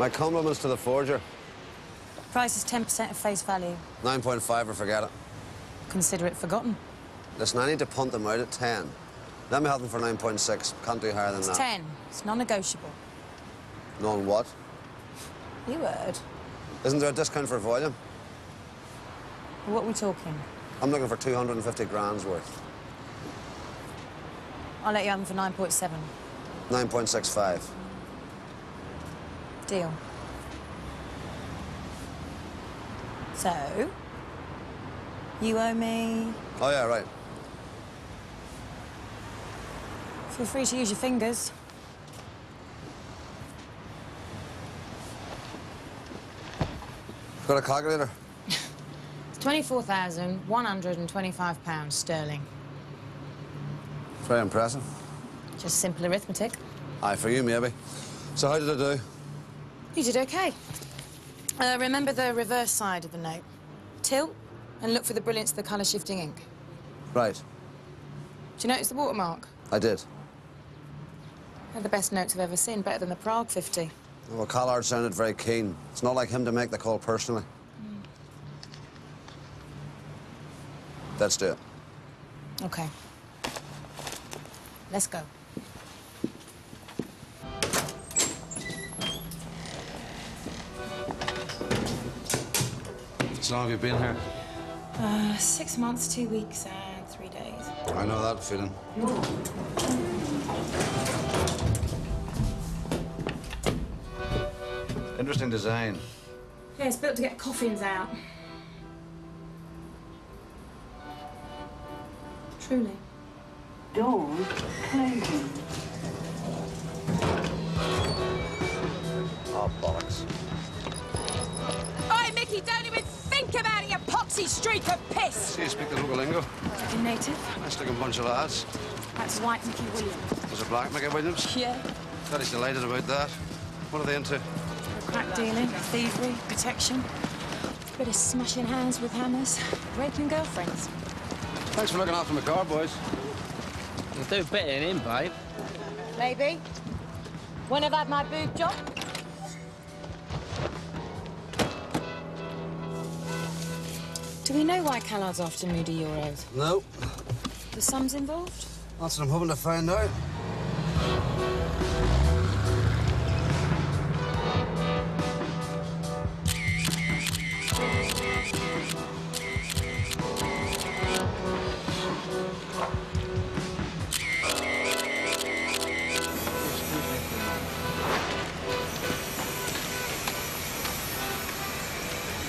My compliments to the forger. Price is 10% of face value. 9.5 or forget it. Consider it forgotten. Listen, I need to punt them out at 10. Let me have them for 9.6. Can't do higher than that. It's 10. It's non-negotiable. Knowing what? You heard. Isn't there a discount for volume? What are we talking? I'm looking for 250 grand's worth. I'll let you have them for 9.7. 9.65. Deal. So, you owe me... Oh, yeah, right. Feel free to use your fingers. Got a calculator? It's £24,125 sterling. Very impressive. Just simple arithmetic. Aye, for you, maybe. So how did I do? You did OK. Remember the reverse side of the note. Tilt and look for the brilliance of the colour-shifting ink. Right. Do you notice the watermark? I did. They're the best notes I've ever seen, better than the Prague 50. Well, Collard sounded very keen. It's not like him to make the call personally. Let's do it. OK. Let's go. How long have you been here? 6 months, 2 weeks, and 3 days. I know that feeling. Interesting design. Yeah, it's built to get coffins out. Truly. Doors closing. Oh, bollocks. Oi, Mickey, don't even think about it, you poxy streak of piss! See, you speak the local lingo. In native. Nice-looking bunch of lads. That's white Mickey Williams. Was it black Mickey Williams? Yeah. God, he's delighted about that. What are they into? Crack dealing, thievery, protection. Bit of smashing hands with hammers. Raping girlfriends. Thanks for looking after my car, boys. You'll do better than him, babe. Maybe. When I've had my boob job. Do we know why Callard's after Moody Euros? No. The sums involved? That's what I'm hoping to find out.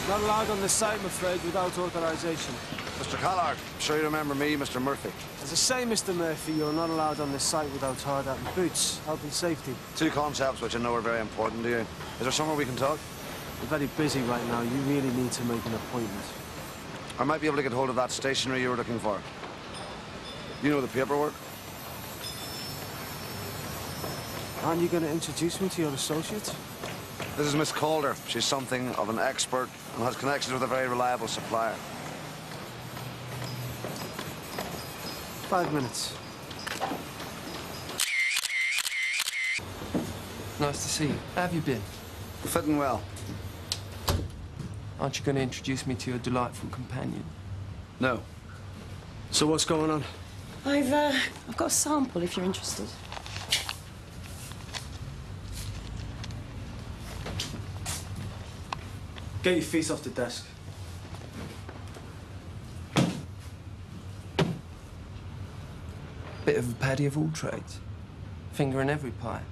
Not allowed on the site, I'm afraid, without authorization. Mr. Collard, I'm sure you remember me, Mr. Murphy. As I say, Mr. Murphy, you're not allowed on this site without hard hat and boots, health and safety. Two concepts which I know are very important to you. Is there somewhere we can talk? We're very busy right now. You really need to make an appointment. I might be able to get hold of that stationery you were looking for. You know the paperwork? Aren't you going to introduce me to your associate? This is Miss Calder. She's something of an expert and has connections with a very reliable supplier. 5 minutes. Nice to see you. How have you been? Fitting well. Aren't you going to introduce me to your delightful companion? No. So what's going on? I've got a sample if you're interested. Get your feet off the desk. Bit of a paddy of all trades. Finger in every pie.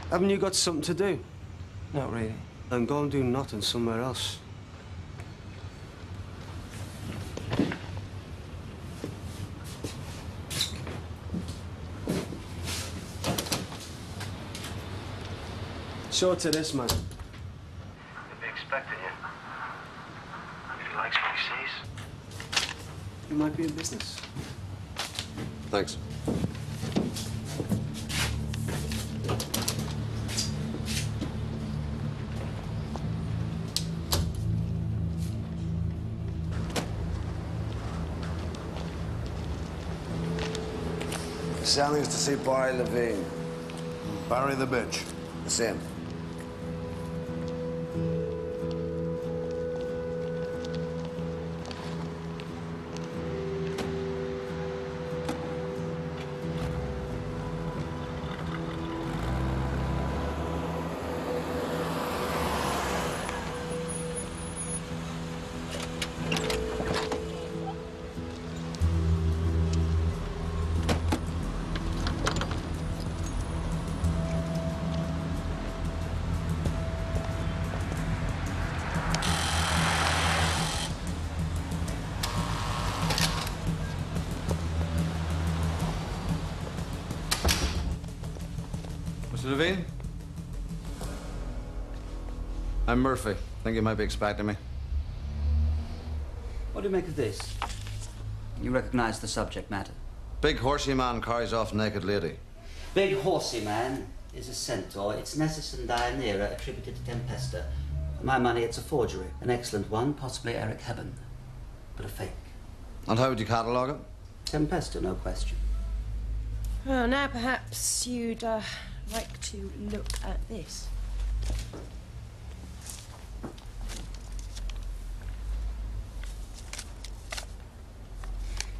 Haven't you got something to do? Not really. Then go and do nothing somewhere else. Sure to this, man. He'll be expecting you. If he likes what he sees. You might be in business. Thanks. Sammy's to see Barry Levine. Barry the bitch. The same. Mr. Levine? I'm Murphy. Think you might be expecting me. What do you make of this? You recognize the subject matter? Big horsey man carries off naked lady. Big horsey man is a centaur. It's Nessus and Deianira attributed to Tempesta. For my money, it's a forgery. An excellent one, possibly Eric Hebben, but a fake. And how would you catalogue it? Tempesta, no question. Well, now perhaps you'd like to look at this.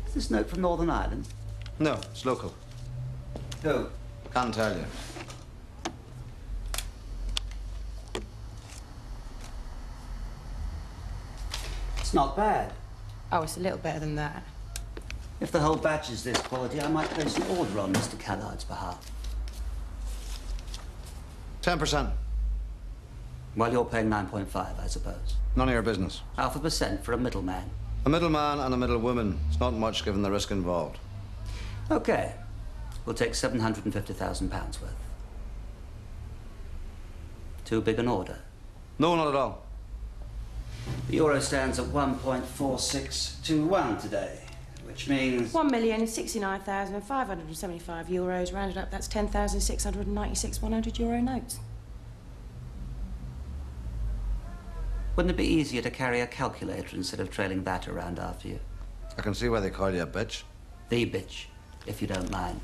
Is this note from Northern Ireland? No, it's local. Who? Can't tell you. It's not bad. Oh, it's a little better than that. If the whole batch is this quality, I might place an order on Mr. Callard's behalf. 10%. Well, you're paying 9.5, I suppose. None of your business. 0.5% for a middleman. A middleman and a middlewoman. It's not much given the risk involved. Okay. We'll take £750,000 worth. Too big an order? No, not at all. The euro stands at 1.4621 today, which means... €1,069,575. Rounded up, that's 10,696 €100 notes. Wouldn't it be easier to carry a calculator instead of trailing that around after you? I can see why they call you a bitch. The bitch, if you don't mind.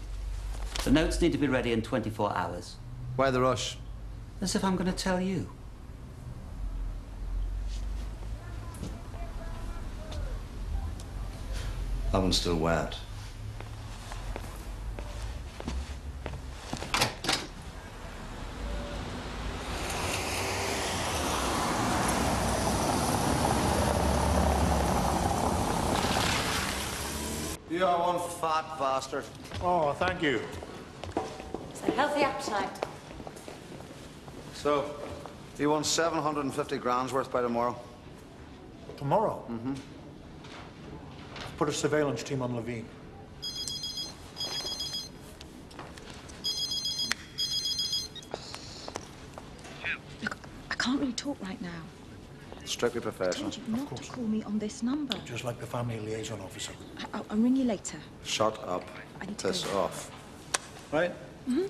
The notes need to be ready in 24 hours. Why the rush? As if I'm going to tell you. That one's still wet. You are one fat bastard. Oh, thank you. It's a healthy appetite. So, you want 750 grand's worth by tomorrow? Tomorrow? Mm-hmm. Put a surveillance team on Levine. Look, I can't really talk right now. Strictly I professional. told you not to call me on this number. Just like the family liaison officer. I'll ring you later. Shut up. I need to Piss go. off. Right? Mm-hmm.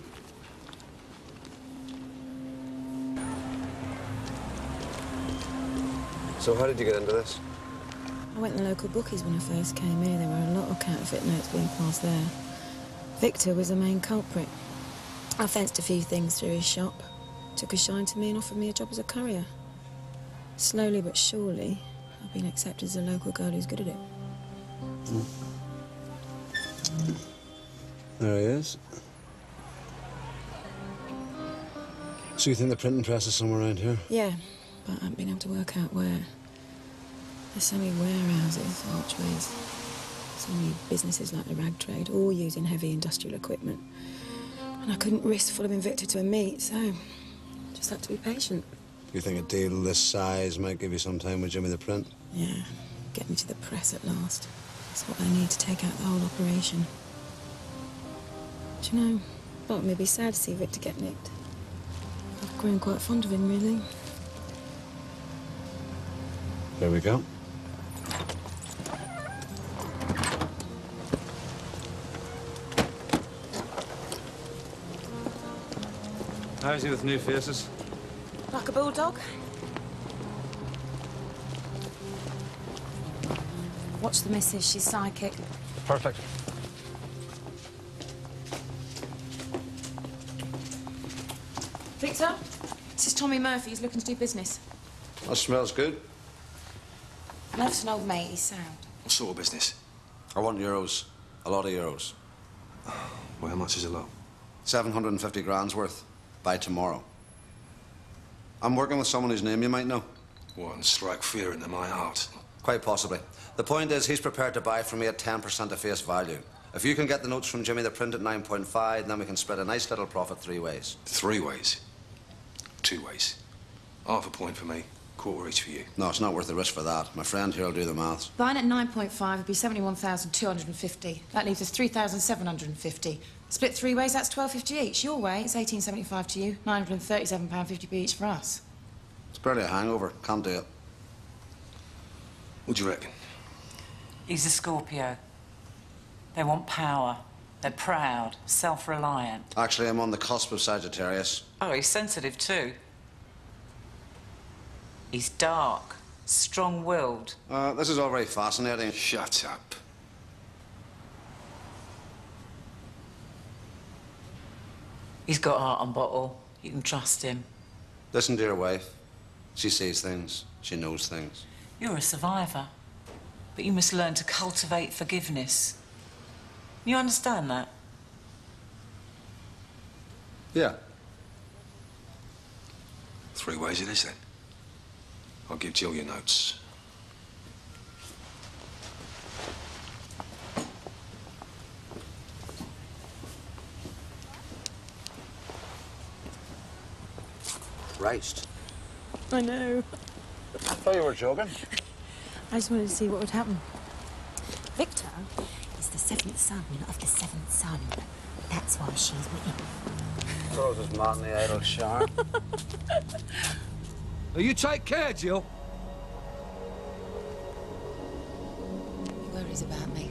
So how did you get into this? I went to the local bookies when I first came here. There were a lot of counterfeit notes being passed there. Victor was the main culprit. I fenced a few things through his shop, took a shine to me and offered me a job as a courier. Slowly but surely, I've been accepted as a local girl who's good at it. There he is. So you think the printing press is somewhere around here? Yeah, but I haven't been able to work out where. There's so many warehouses, archways, so many businesses like the rag trade, all using heavy industrial equipment. And I couldn't risk following Victor to a meet, so just had to be patient. You think a deal this size might give you some time with Jimmy the Print? Yeah, get me to the press at last. That's what I need to take out the whole operation. Do you know, part of me would be sad to see Victor get nicked. I've grown quite fond of him, really. There we go. How's he with new faces? Like a bulldog. Watch the missus, she's psychic. Perfect. Victor? This is Tommy Murphy. He's looking to do business. That smells good. Murph's an old mate. He's sound. What sort of business? I want euros. A lot of euros. Well, how much is a lot? 750 grand's worth. By tomorrow. I'm working with someone whose name you might know. What, and strike fear into my heart? Quite possibly. The point is, he's prepared to buy from me at 10% of face value. If you can get the notes from Jimmy, they're printed 9.5, then we can spread a nice little profit 3 ways. 3 ways? 2 ways? Half a point for me, quarter each for you. No, it's not worth the risk for that. My friend here will do the maths. Buying at 9.5 would be 71,250. That leaves us 3,750. Split 3 ways, that's 12.50 each. Your way, it's 18.75 to you, £937.50 each for us. It's barely a hangover. Can't do it. What do you reckon? He's a Scorpio. They want power. They're proud, self-reliant. Actually, I'm on the cusp of Sagittarius. Oh, he's sensitive too. He's dark, strong-willed. This is all very fascinating. Shut up. He's got heart on bottle. You can trust him. Listen to your wife. She sees things. She knows things. You're a survivor. But you must learn to cultivate forgiveness. You understand that? Yeah. 3 ways it is, then. I'll give Jill your notes. Christ. I know. I thought you were joking. I just wanted to see what would happen. Victor is the 7th son of the 7th son. That's why she's with him. Throws his man in the idle shower. Now you take care, Jill. He worries about me.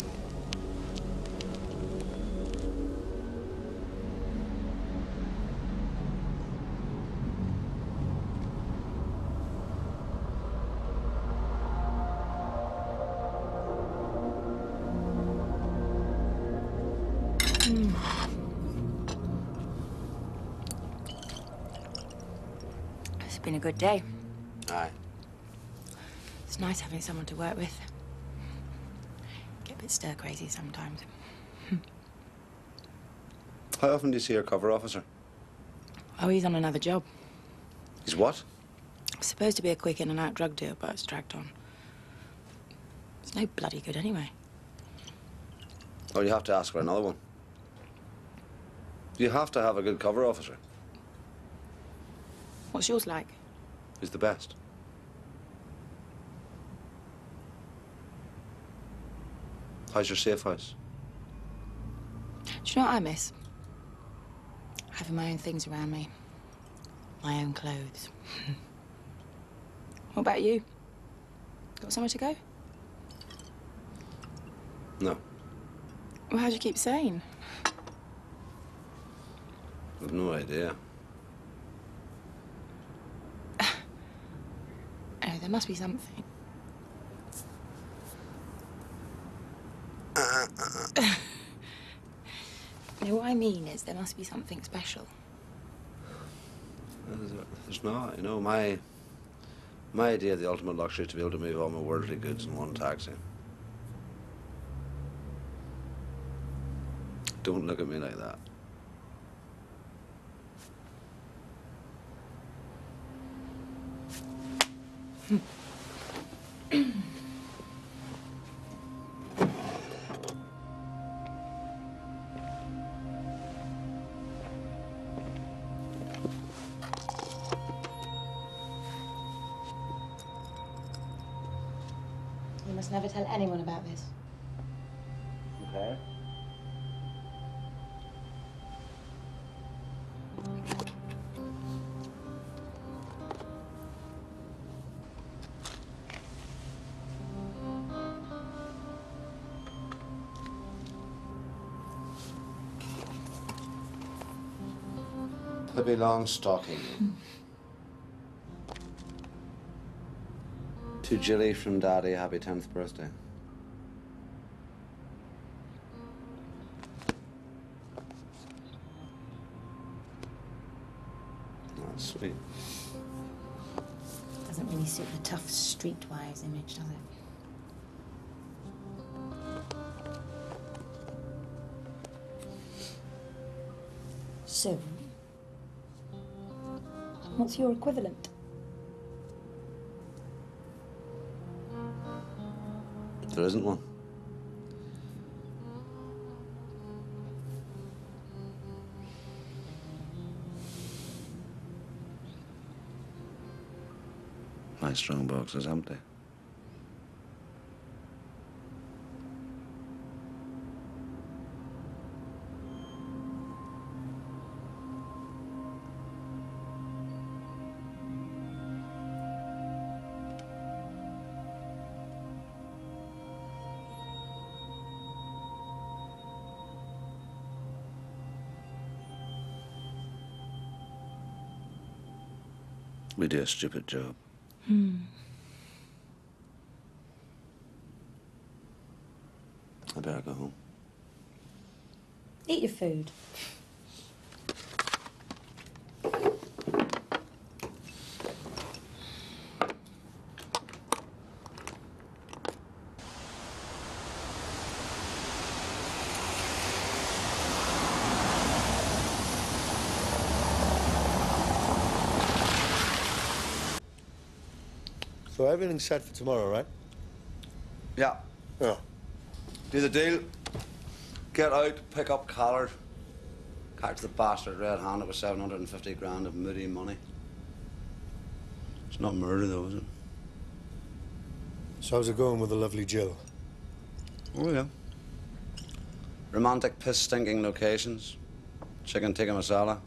It's been a good day. Aye. It's nice having someone to work with. Get a bit stir-crazy sometimes. How often do you see your cover officer? Oh, he's on another job. He's what? It's supposed to be a quick in-and-out drug deal, but it's dragged on. It's no bloody good anyway. Oh, you have to ask for another one. You have to have a good cover officer. What's yours like? He's the best. How's your safe house? Do you know what I miss? Having my own things around me. My own clothes. What about you? Got somewhere to go? No. Well, how do you keep sane? I've no idea. Oh, there must be something. You know, what I mean is there must be something special. There's not, you know, my idea of the ultimate luxury is to be able to move all my worldly goods in one taxi. Don't look at me like that. You must never tell anyone about this. Okay. Pippi Longstocking. To Jilly from Daddy, happy 10th birthday. Sweet. Doesn't really suit the tough streetwise image, does it? So, what's your equivalent? There isn't one. My strong box is empty. We do a stupid job. I better go home. Eat your food. So everything's set for tomorrow, right? Yeah. Yeah. Do the deal. Get out, pick up Collard. Catch the bastard red-handed with 750 grand of moody money. It's not murder, though, is it? So how's it going with the lovely Jill? Oh, yeah. Romantic, piss-stinking locations. Chicken tikka masala.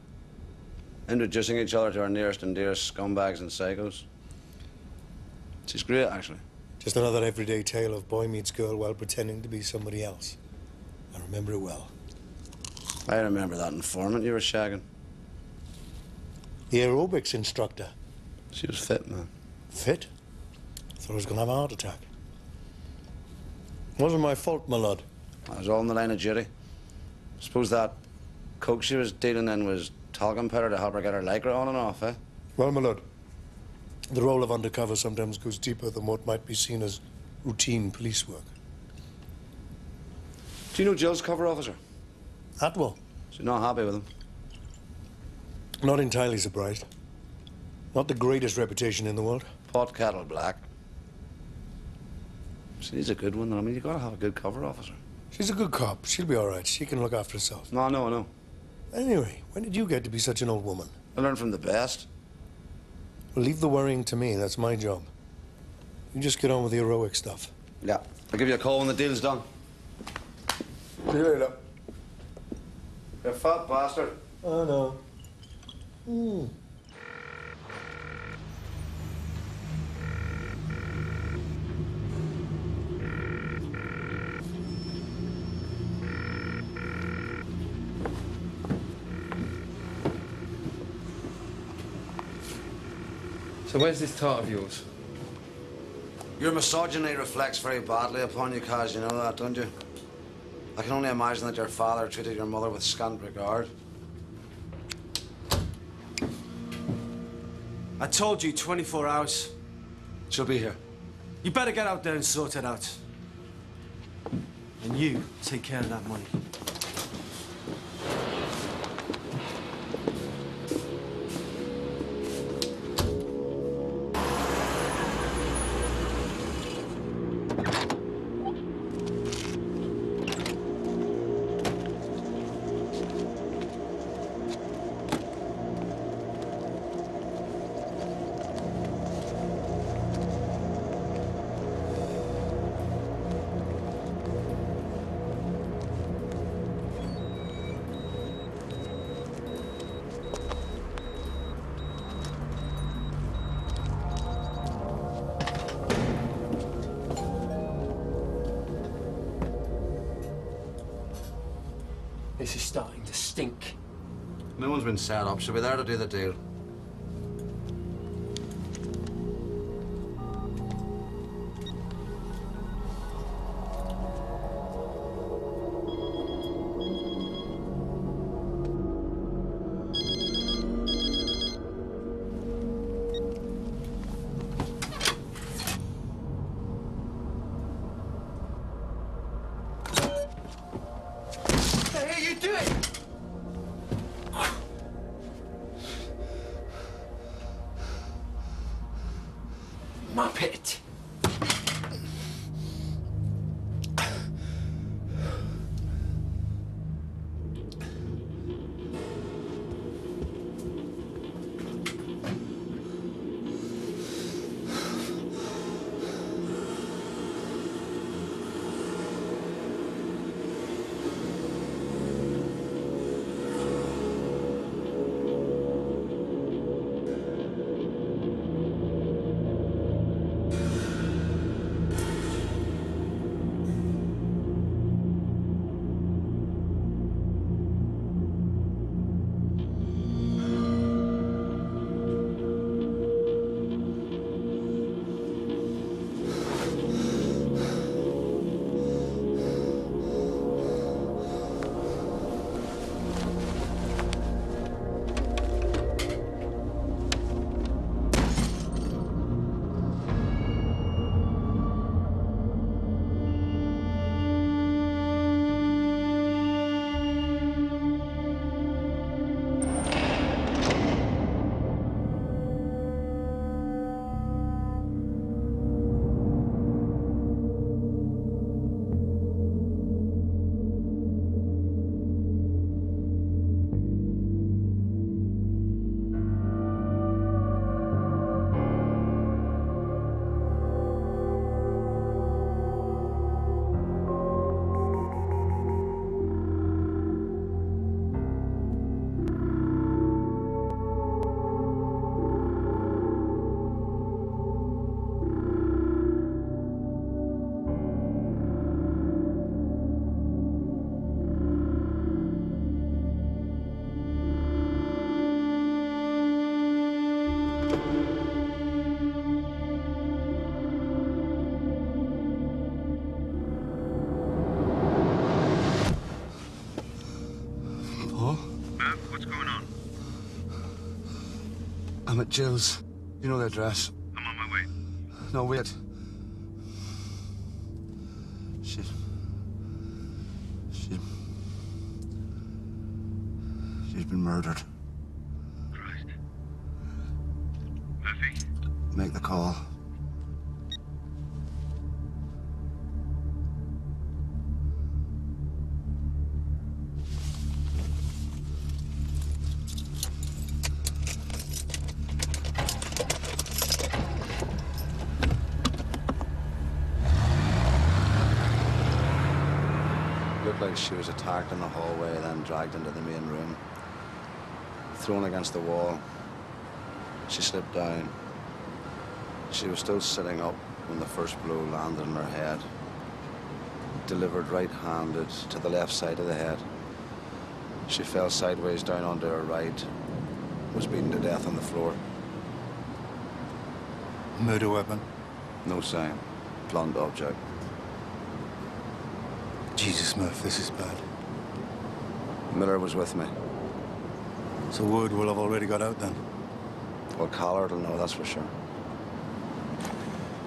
Introducing each other to our nearest and dearest scumbags and psychos. She's great, actually. Just another everyday tale of boy meets girl while pretending to be somebody else. I remember it well. I remember that informant you were shagging. The aerobics instructor. She was fit, man. Fit? Thought I was going to have a heart attack. Wasn't my fault, my lord. I was all in the line of duty. Suppose that coke she was dealing in was talcum powder to help her get her lycra on and off, eh? Well, my lord, the role of undercover sometimes goes deeper than what might be seen as routine police work. Do you know Jill's cover officer? Atwell. She's not happy with him. Not entirely surprised. Not the greatest reputation in the world. Pot kettle black. She's a good one, though. I mean, you gotta have a good cover officer. She's a good cop. She'll be all right. She can look after herself. No, I know. Anyway, when did you get to be such an old woman? I learned from the best. Well, leave the worrying to me. That's my job. You just get on with the heroic stuff. Yeah. I'll give you a call when the deal's done. See you later. You fat bastard. Oh, no. So where's this tart of yours? Your misogyny reflects very badly upon you, Kaz. You know that, don't you? I can only imagine that your father treated your mother with scant regard. I told you 24 hours. She'll be here. You better get out there and sort it out. And you take care of that money. This is starting to stink. No one's been set up. She'll be there to do the deal. Muppet! I'm at Jill's. You know the address. I'm on my way. No, wait. She's been murdered. Christ. Murphy? Make the call. Looked like she was attacked in the hallway, then dragged into the main room. Thrown against the wall. She slipped down. She was still sitting up when the first blow landed on her head. Delivered right-handed to the left side of the head. She fell sideways down onto her right. Was beaten to death on the floor. Murder weapon? No sign. Blunt object. Jesus, Murph, this is bad. Miller was with me. So word will have already got out then? Well, Collard will know, that's for sure.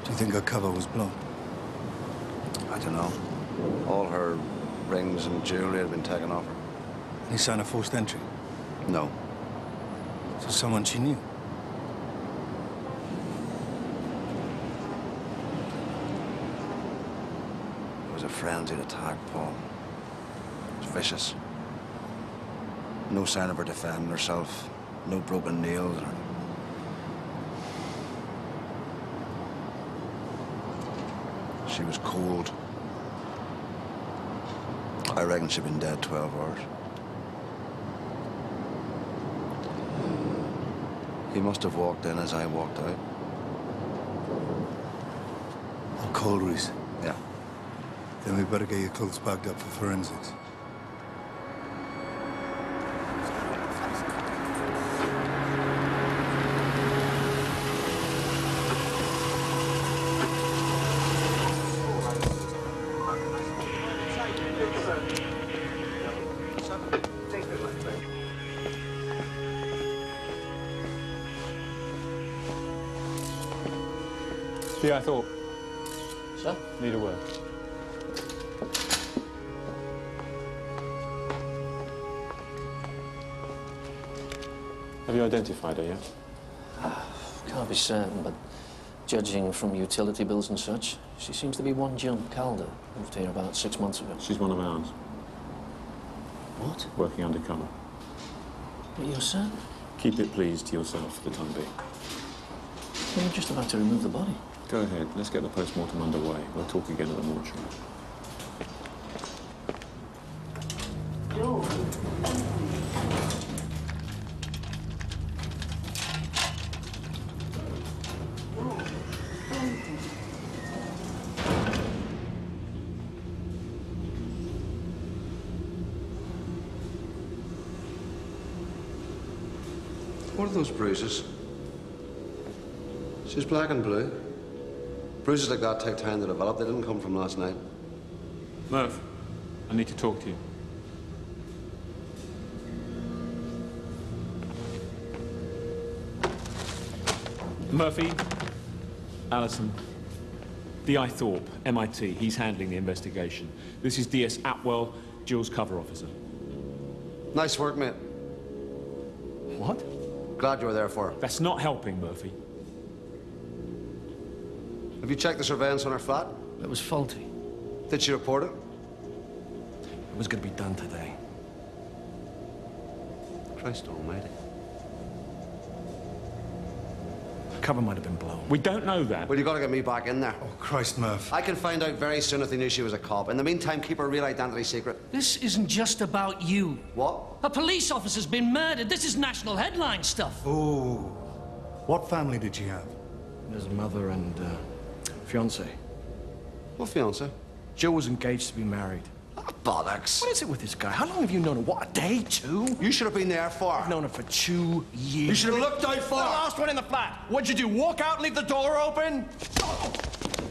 Do you think her cover was blown? I don't know. All her rings and jewellery had been taken off her. Any sign of forced entry? No. So someone she knew? It was a frenzied attack, Paul. It was vicious. No sign of her defending herself. No broken nails or... She was cold. I reckon she'd been dead 12 hours. He must have walked in as I walked out. On Colry's? Yeah. Then we better get your clothes bagged up for forensics. Yeah, I thought. Sir? Need a word. Have you identified her yet? Can't be certain, but Judging from utility bills and such, she seems to be one Jill Calder. Moved here about 6 months ago. She's one of ours. What? Working undercover. But your son? Keep it, please, to yourself for the time being. We were just about to remove the body. Go ahead. Let's get the post-mortem underway. We'll talk again at the mortuary. Door. What are those bruises? She's black and blue. Bruises like that take time to develop. They didn't come from last night. Murph, I need to talk to you. Murphy, Allison, D.I. Thorpe, MIT. He's handling the investigation. This is D.S. Atwell, Jill's cover officer. Nice work, mate. What? Glad you were there for her. That's not helping, Murphy. Have you checked the surveillance on her flat? It was faulty. Did she report it? It was going to be done today. Christ almighty. Cover might have been blown. We don't know that. Well, you got to get me back in there. Oh, Christ, Murph. I can find out very soon if they knew she was a cop. In the meantime, keep her real identity secret. This isn't just about you. What? A police officer's been murdered. This is national headline stuff. Oh. What family did she have? His mother and, fiancé. What fiancé? Jill was engaged to be married. Bollocks. What is it with this guy? How long have you known her? What, a day, 2? You should have been there for. I've known her for 2 years. You should have looked out for The her. last one in the flat. What'd you do, walk out and leave the door open?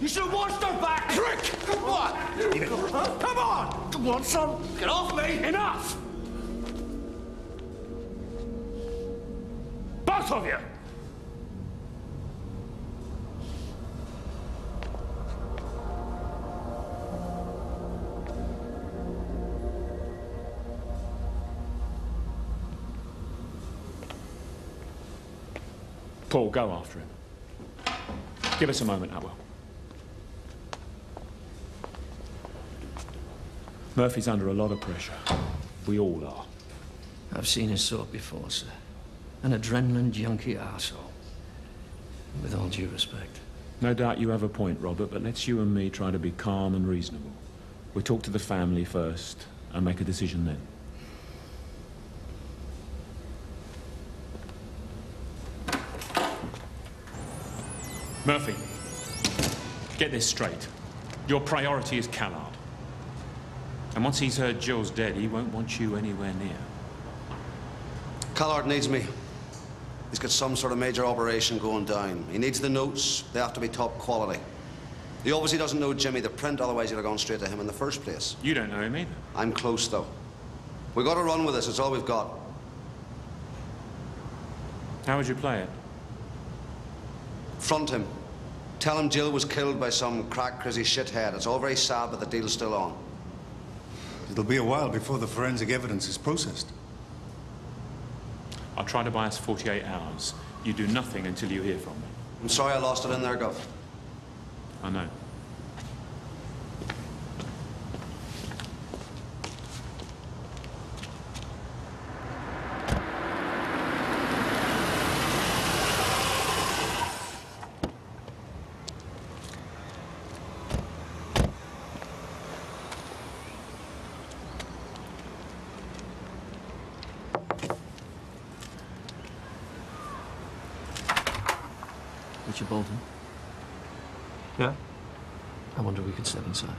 You should have watched her back. Prick! Come on! Come on! You want some? Get off me! Enough! Both of you! Paul, go after him. Give us a moment, Atwell. Murphy's under a lot of pressure. We all are. I've seen his sort before, sir. An adrenaline junkie arsehole. With all due respect. No doubt you have a point, Robert, but let's you and me try to be calm and reasonable. We'll talk to the family first and make a decision then. Murphy, get this straight. Your priority is Callard. And once he's heard Jill's dead, he won't want you anywhere near. Callard needs me. He's got some sort of major operation going down. He needs the notes. They have to be top quality. He obviously doesn't know Jimmy the Print, otherwise he'd have gone straight to him in the first place. You don't know him either. I'm close, though. We've got to run with this. It's all we've got. How would you play it? Front him. Tell him Jill was killed by some crack crazy shithead. It's all very sad, but the deal's still on. It'll be a while before the forensic evidence is processed. I'll try to buy us 48 hours. You do nothing until you hear from me. I'm sorry I lost it in there, Gov. I know. Richard Bolton. Yeah? I wonder if we could step inside.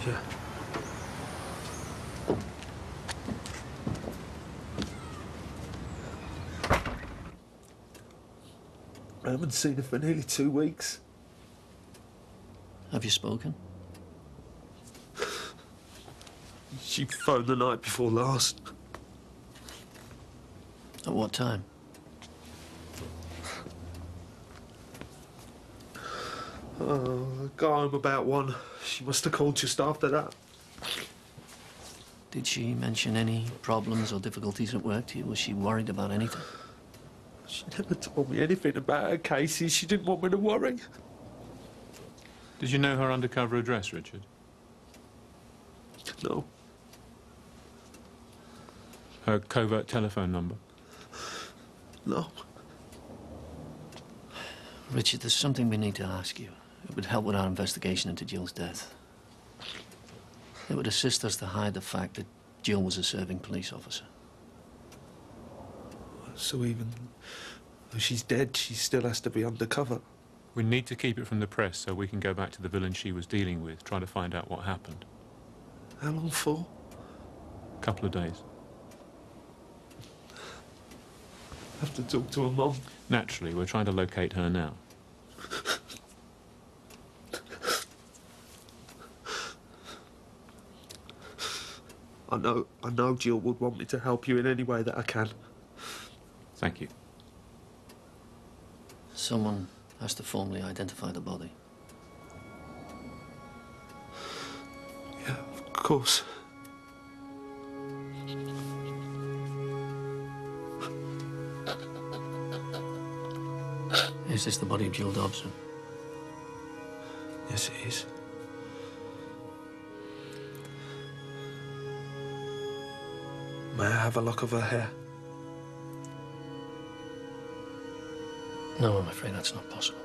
Yeah. I haven't seen her for nearly 2 weeks. Have you spoken? She phoned the night before last. At what time? I got home about 1. She must have called just after that. Did she mention any problems or difficulties at work to you? Was she worried about anything? She never told me anything about her cases. She didn't want me to worry. Did you know her undercover address, Richard? No. Her covert telephone number? No. Richard, there's something we need to ask you. It would help with our investigation into Jill's death. It would assist us to hide the fact that Jill was a serving police officer. So even though she's dead, she still has to be undercover. We need to keep it from the press so we can go back to the villain she was dealing with, try to find out what happened. How long for? A couple of days. I have to talk to her mum. Naturally, we're trying to locate her now. I know Jill would want me to help you in any way that I can. Thank you. Someone has to formally identify the body. Yeah, of course. Is this the body of Jill Dobson? Yes, it is. May I have a lock of her hair? No, I'm afraid that's not possible.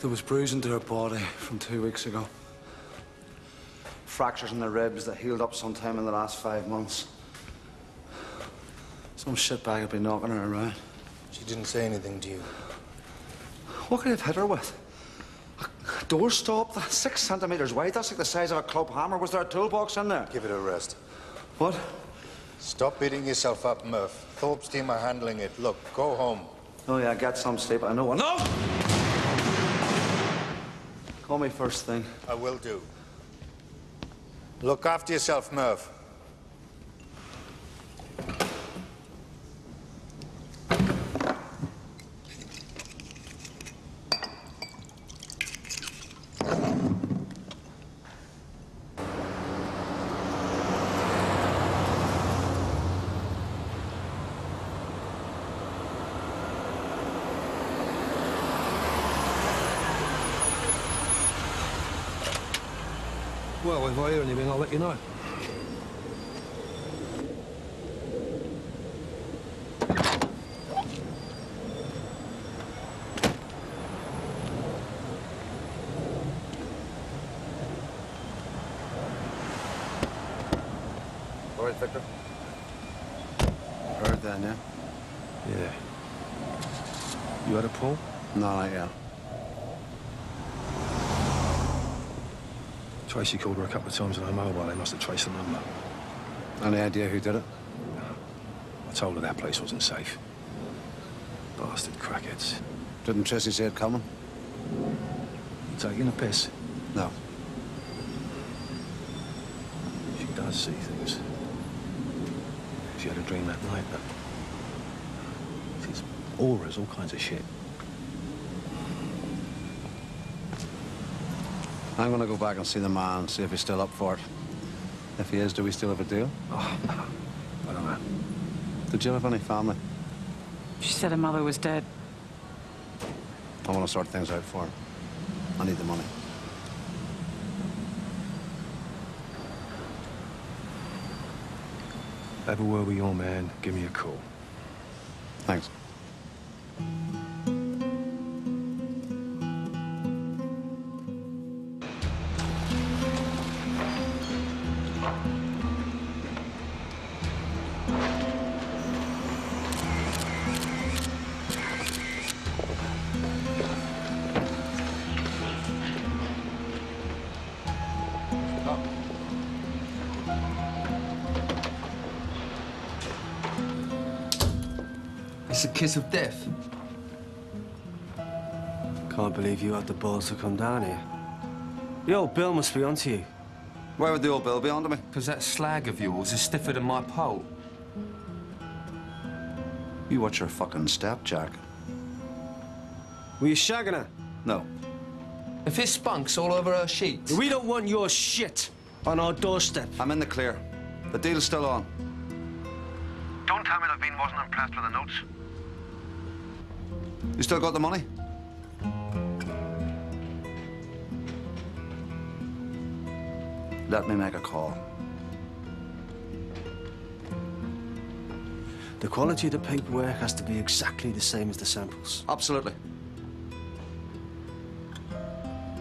There was bruising to her body from 2 weeks ago. Fractures in the ribs that healed up sometime in the last 5 months. Some shitbag had been knocking her around. She didn't say anything to you? What could I have hit her with? A doorstop, 6 centimetres wide. That's like the size of a club hammer. Was there a toolbox in there? Give it a rest. What? Stop beating yourself up, Murph. Thorpe's team are handling it. Look, go home. Oh, yeah, get some sleep. I know one. No! Call me first thing. I will do. Look after yourself, Murph. Well, if I hear anything, I'll let you know. All right, Victor. Heard then, yeah? Yeah. You had a pull? No, not yet. Tracy called her a couple of times on her mobile. They must have traced the number. Any idea who did it? I told her that place wasn't safe. Bastard crackheads. Didn't Tracy see it coming? You taking a piss? No. She does see things. She had a dream that night, but she's auras, all kinds of shit. I'm gonna go back and see the man, see if he's still up for it. If he is, do we still have a deal? Oh, I don't know. Did Jill have any family? She said her mother was dead. I want to sort things out for her. I need the money. Have a word with your man, give me a call. Thanks. It's a kiss of death. Can't believe you had the balls to come down here. The old Bill must be onto you. Why would the old Bill be onto me? Because that slag of yours is stiffer than my pole. You watch your fucking step, Jack. Were you shagging her? No. If his spunk's all over her sheets... We don't want your shit. On our doorstep. I'm in the clear. The deal's still on. Don't tell me Levine wasn't impressed with the notes. You still got the money? Let me make a call. The quality of the paperwork has to be exactly the same as the samples. Absolutely.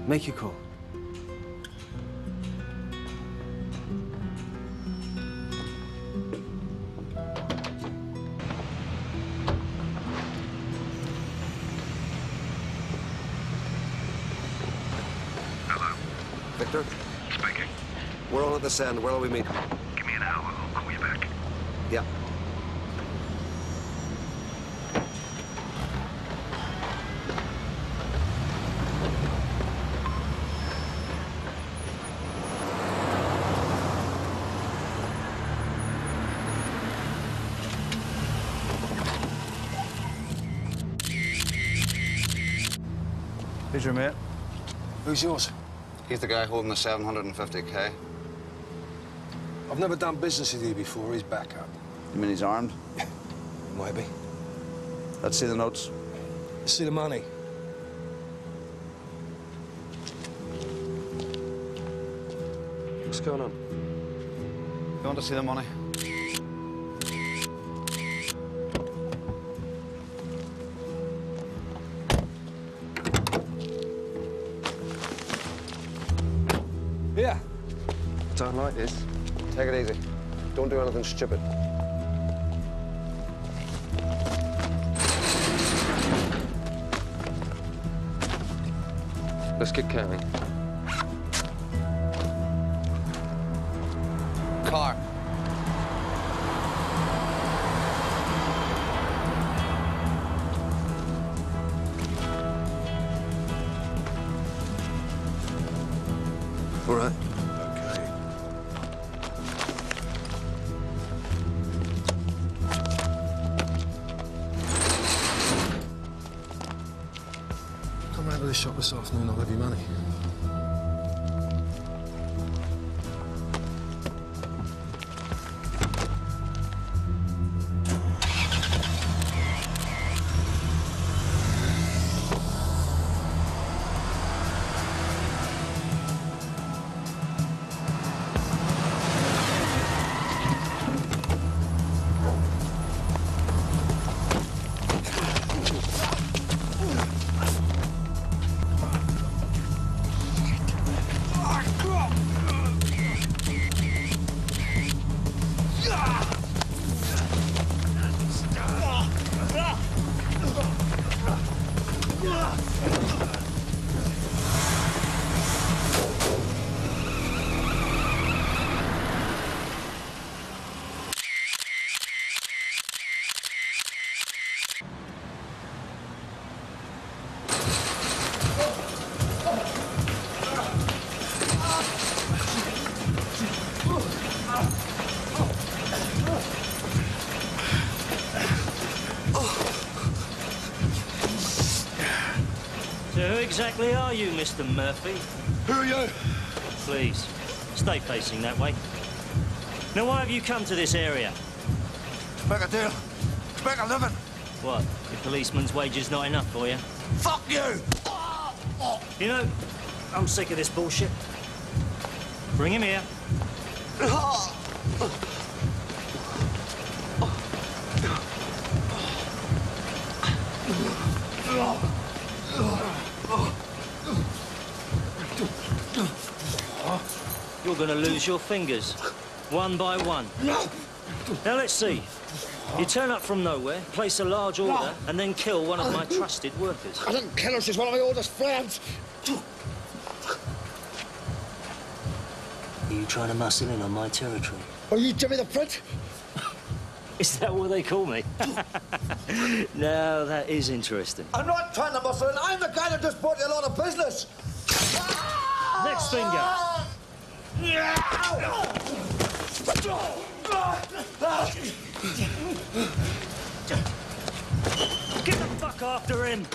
Make your call. Hello? Victor? Speaking. We're on at this end. Where are we meeting? Give me an hour, I'll call you back. Yeah. Who's your mate? Who's yours? He's the guy holding the 750K. I've never done business with you before. He's back up. You mean he's armed? Might be. Let's see the notes. Let's see the money. What's going on? You want to see the money? Yeah. I don't like this. Take it easy. Don't do anything stupid. Let's get counting. Car. All right. Okay. Come round to the shop this afternoon. I'll have your money. So who exactly are you, Mr. Murphy? Who are you? Please, stay facing that way. Now, why have you come to this area? To make a deal. To make a living. What, your policeman's wages not enough for you? Fuck you! You know, I'm sick of this bullshit. Bring him here. You're gonna lose your fingers, one by one. Now, let's see. You turn up from nowhere, place a large order, and then kill one of my trusted workers. I didn't kill her. She's one of my oldest friends. Are you trying to muscle in on my territory? Are you Jimmy the Prince? Is that what they call me? Now, that is interesting. I'm not trying to muscle in. I'm the guy that just brought you a lot of business. Next finger. Get the fuck after him!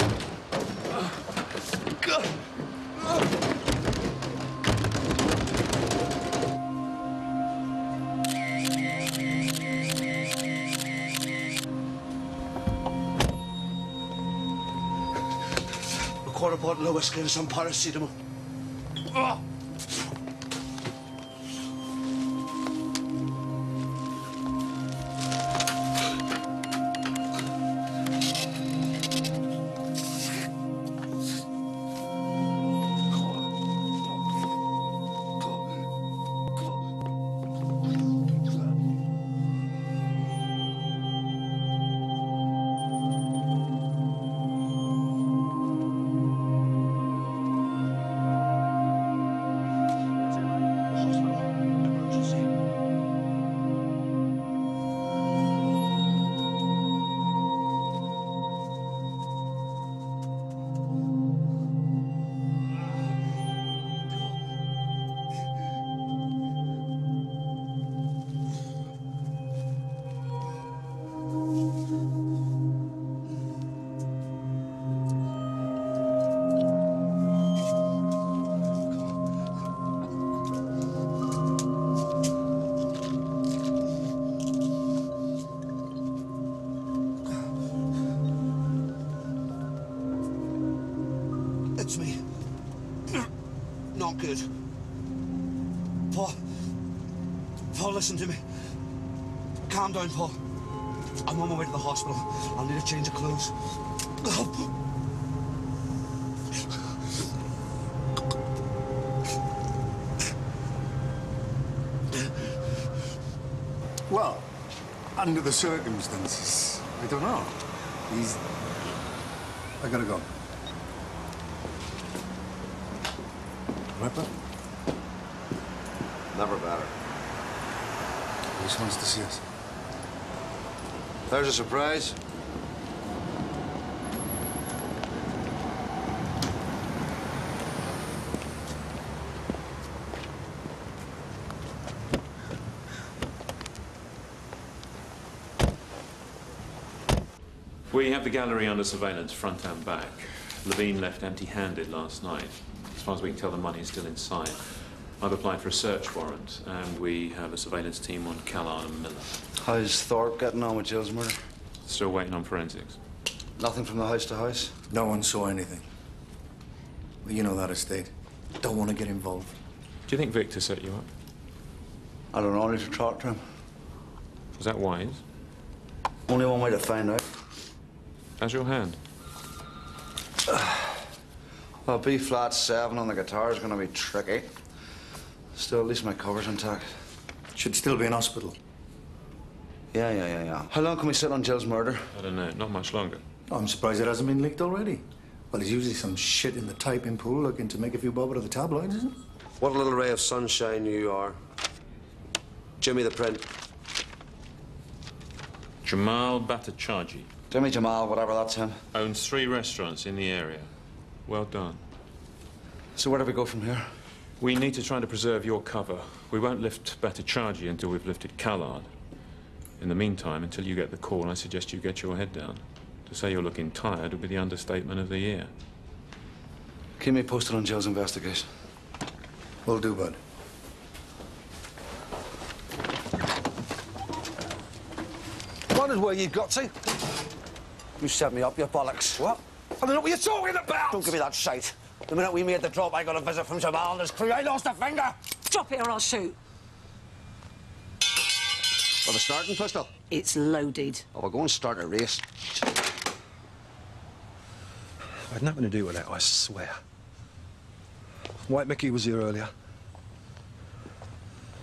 a bottle of whiskey and some paracetamol. Oh. It's me. Not good. Paul. Paul, listen to me. Calm down, Paul. I'm on my way to the hospital. I'll need a change of clothes. Well, under the circumstances, I don't know. I gotta go. Ripper? Never better. He just wants to see us. There's a surprise. We have the gallery under surveillance, front and back. Levine left empty-handed last night. As far as we can tell, the money is still inside. I've applied for a search warrant, and we have a surveillance team on Callard and Miller. How's Thorpe getting on with Jill's murder? Still waiting on forensics. Nothing from the house to house? No one saw anything. Well, you know that estate. Don't want to get involved. Do you think Victor set you up? I don't know, I need to talk to him. Was that wise? Only one way to find out. How's your hand? Well, B flat 7 on the guitar is going to be tricky. Still, at least my cover's intact. Should still be in hospital. Yeah. How long can we sit on Jill's murder? I don't know, not much longer. Oh, I'm surprised it hasn't been leaked already. Well, there's usually some shit in the typing pool looking to make a few bob out of the tabloids, isn't it? What a little ray of sunshine you are. Jimmy the Print. Jamal Bhattacharjee. Jimmy Jamal, whatever, that's him. Owns 3 restaurants in the area. Well done. So where do we go from here? We need to try to preserve your cover. We won't lift Bhattacharjee until we've lifted Callard. In the meantime, until you get the call, I suggest you get your head down. To say you're looking tired would be the understatement of the year. Keep me posted on Jill's investigation. Will do, bud. Wondered where you got to. You set me up, you bollocks. What? I don't know what you're talking about! Don't give me that shite. The minute we made the drop, I got a visit from Jamal and his crew. I lost a finger! Drop it or I'll shoot. With a starting pistol? It's loaded. Oh, we'll go and start a race. I had nothing to do with that, I swear. White Mickey was here earlier.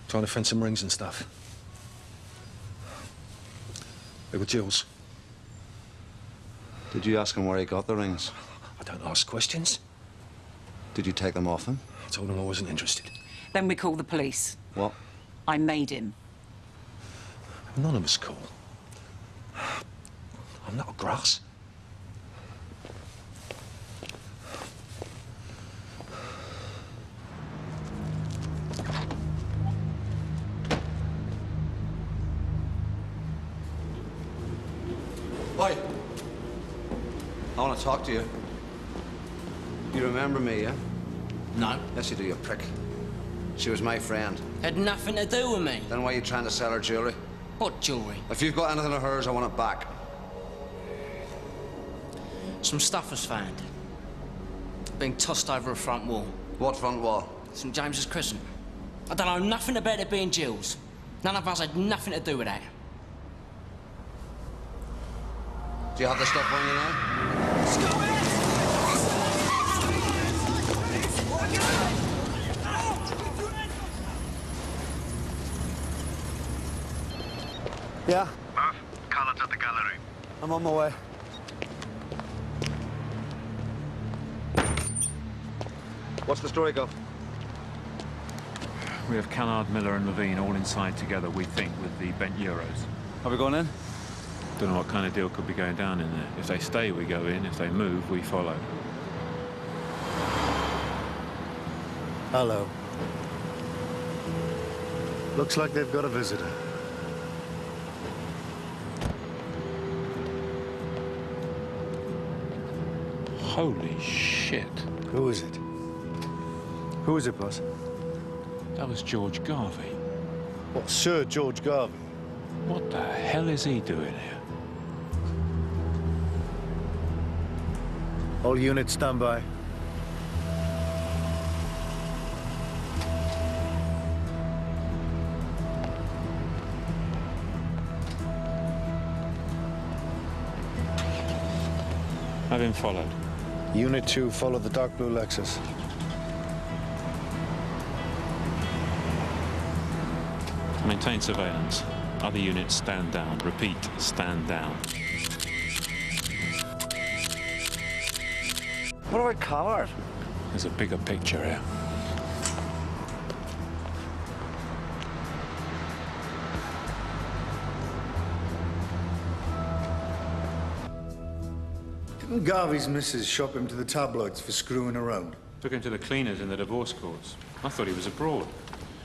Trying to fence some rings and stuff. They were Jill's. Did you ask him where he got the rings? I don't ask questions. Did you take them off him? I told him I wasn't interested. Then we call the police. What? I made him. Anonymous call. I'm not a grass. Oi! I want to talk to you. You remember me, yeah? No. Yes, you do, you prick. She was my friend. Had nothing to do with me. Then why are you trying to sell her jewellery? What jewellery? If you've got anything of hers, I want it back. Some stuff was found. being tossed over a front wall. What front wall? St James's Crescent. I don't know nothing about it being Jill's. None of us had nothing to do with that. Do you have the stuff on you now? Yeah? Murph, Colin's at the gallery. I'm on my way. What's the story, Gov? We have Callard, Miller and Levine all inside together, we think, with the bent euros. Are we going in? Don't know what kind of deal could be going down in there. If they stay, we go in. If they move, we follow. Hello. Looks like they've got a visitor. Holy shit. Who is it? Who is it, boss? That was George Garvey. What, Sir George Garvey? What the hell is he doing here? All units stand by. I've been followed. Unit 2, follow the dark blue Lexus. Maintain surveillance. Other units stand down. Repeat, stand down. What about Callard? There's a bigger picture here. Didn't Garvey's missus shop him to the tabloids for screwing around? Took him to the cleaners in the divorce courts. I thought he was abroad.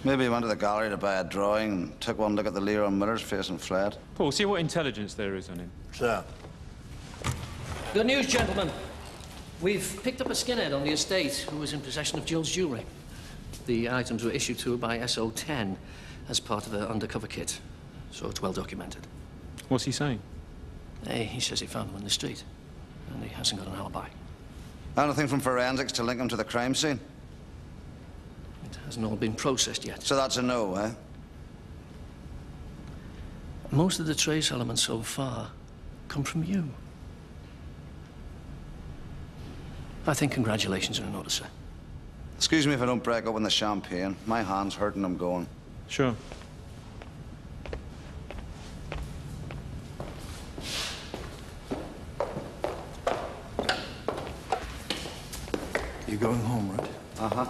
Maybe he went to the gallery to buy a drawing and took one look at the Leroy Miller's face and fled. Paul, see what intelligence there is on him. Sir. Good news, gentlemen. We've picked up a skinhead on the estate who was in possession of Jill's jewellery. The items were issued to her by SO10 as part of her undercover kit, so it's well documented. What's he saying? He says he found them on the street, and he hasn't got an alibi. Anything from forensics to link him to the crime scene? It hasn't all been processed yet. So that's a no, eh? Most of the trace elements so far come from you. I think congratulations are in order, sir. Excuse me if I don't break open the champagne. My hand's hurting, I'm going. Sure. You're going home, right? Uh-huh.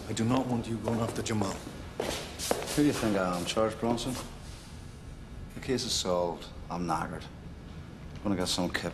I do not want you going after Jamal. Who do you think I am, Charles Bronson? The case is solved. I'm knackered. I'm gonna get some kip.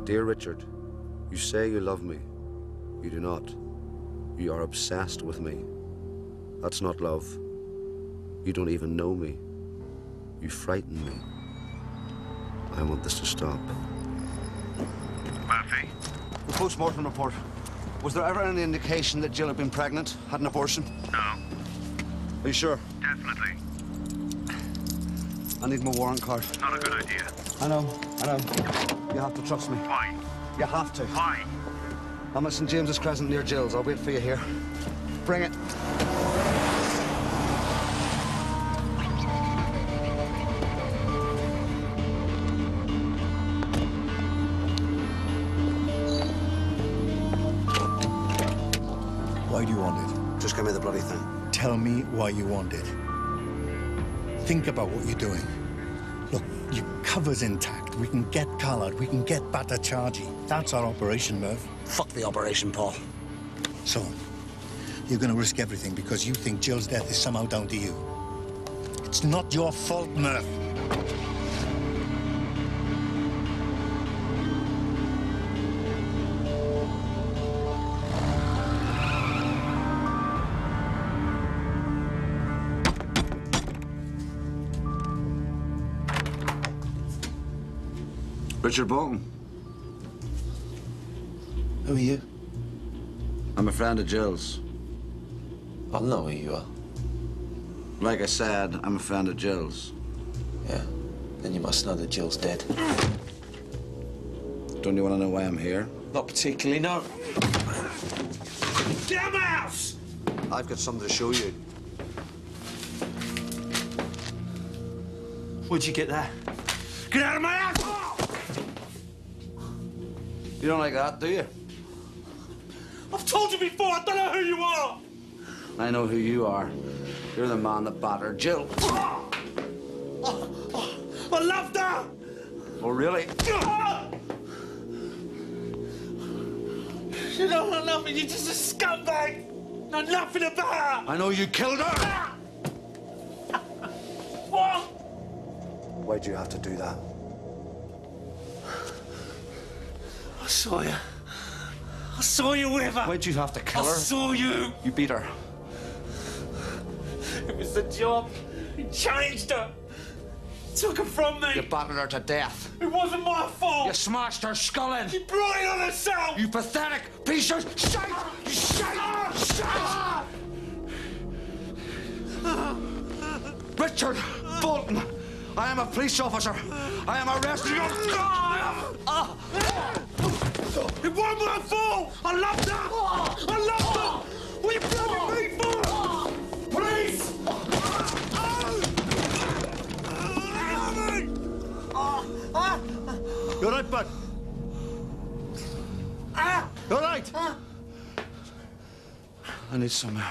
Dear Richard, you say you love me. You do not. You are obsessed with me. That's not love. You don't even know me. You frighten me. I want this to stop. Murphy? The post-mortem report. Was there ever any indication that Jill had been pregnant, had an abortion? No. Are you sure? Definitely. I need my warrant card. Not a good idea. I know. You have to trust me. Why? You have to. Why? I'm at St. James's Crescent near Jill's. I'll wait for you here. Bring it. Why do you want it? Just give me the bloody thing. Tell me why you want it. Think about what you're doing. Look, your cover's intact. We can get Collard. We can get Bhattacharjee. That's our operation, Murph. Fuck the operation, Paul. So, you're going to risk everything because you think Jill's death is somehow down to you. It's not your fault, Murph. Richard Bolton. Who are you? I'm a friend of Jill's. I know who you are. Like I said, I'm a friend of Jill's. Yeah. Then you must know that Jill's dead. Don't you want to know why I'm here? Not particularly, no. Get out of my house! I've got something to show you. Where'd you get that? Get out of my house! You don't like that, do you? I've told you before, I don't know who you are! I know who you are. You're the man that battered Jill. I loved her! Oh, really? You don't know nothing, you're just a scumbag! Know nothing about her! I know you killed her! What? Why'd you have to do that? I saw you. I saw you with her. Why'd you have to kill her? I saw you. You beat her. It was the job. You changed her. Took her from me. You battered her to death. It wasn't my fault. You smashed her skull in. She brought it on herself. You pathetic piece of shite! You shite! Shite! Richard Bolton, I am a police officer. I am arresting you. It wasn't my fault! I loved her! I loved her! What are you blaming me for? Police! You all right, bud? You all right? I need some.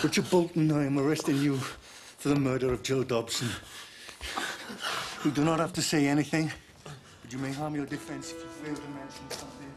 Richard Bolton, I am arresting you for the murder of Jill Dobson. You do not have to say anything, but you may harm your defense if you fail to mention something.